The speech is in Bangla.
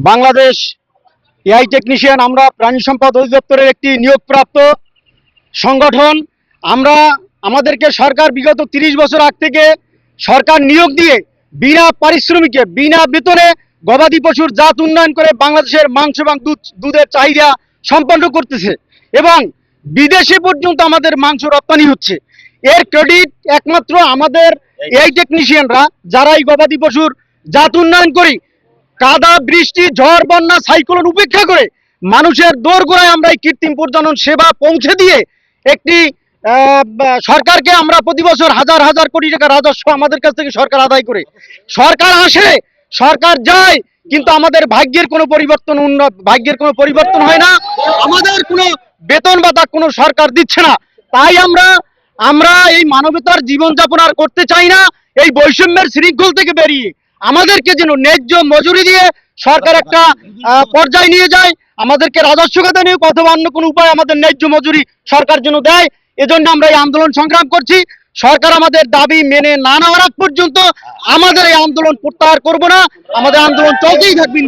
বাংলাদেশ এআই টেকনিশিয়ান আমরা প্রাণী সম্পদ অধিদপ্তরের একটি নিয়োগপ্রাপ্ত সংগঠন। আমরা আমাদেরকে সরকার বিগত 30 বছর আগ থেকে সরকার নিয়োগ দিয়ে বিনা পারিশ্রমিকে বিনা বেতনে গবাদি পশুর জাত উন্নয়ন করে বাংলাদেশের মাংস এবং দুধের চাহিদা সম্পন্ন করতেছে এবং বিদেশে পর্যন্ত আমাদের মাংস রপ্তানি হচ্ছে। এর ক্রেডিট একমাত্র আমাদের এআই টেকনিশিয়ানরা, যারা এই গবাদি পশুর জাত উন্নয়ন করি কাদা বৃষ্টি ঝড় বন্যা সাইক্লোন উপেক্ষা করে মানুষের দোরগোড়ায় আমরা এই কৃত্রিম প্রজনন সেবা পৌঁছে দিয়ে একটি সরকারকে আমরা প্রতি বছর হাজার হাজার কোটি টাকা রাজস্ব আমাদের কাছ থেকে সরকার আদায় করে। সরকার আসে, সরকার যায়, কিন্তু আমাদের ভাগ্যের কোনো পরিবর্তন হয় না। আমাদের কোনো বেতন ভাতা কোনো সরকার দিচ্ছে না। তাই আমরা এই মানবতার জীবনযাপন আর করতে চাই না। এই বৈষম্যের শৃঙ্খল থেকে বেরিয়ে আমাদেরকে যেন ন্যায্য মজুরি দিয়ে সরকার একটা পর্যায়ে নিয়ে যায়, আমাদেরকে রাজস্ব খাতে নিয়ে অথবা অন্য কোনো উপায় আমাদের ন্যায্য মজুরি সরকার যেন দেয়। এজন্য আমরা এই আন্দোলন সংগ্রাম করছি। সরকার আমাদের দাবি মেনে না নেওয়ার আগ পর্যন্ত আমাদের এই আন্দোলন প্রত্যাহার করব না। আমাদের আন্দোলন চলতেই থাকবে।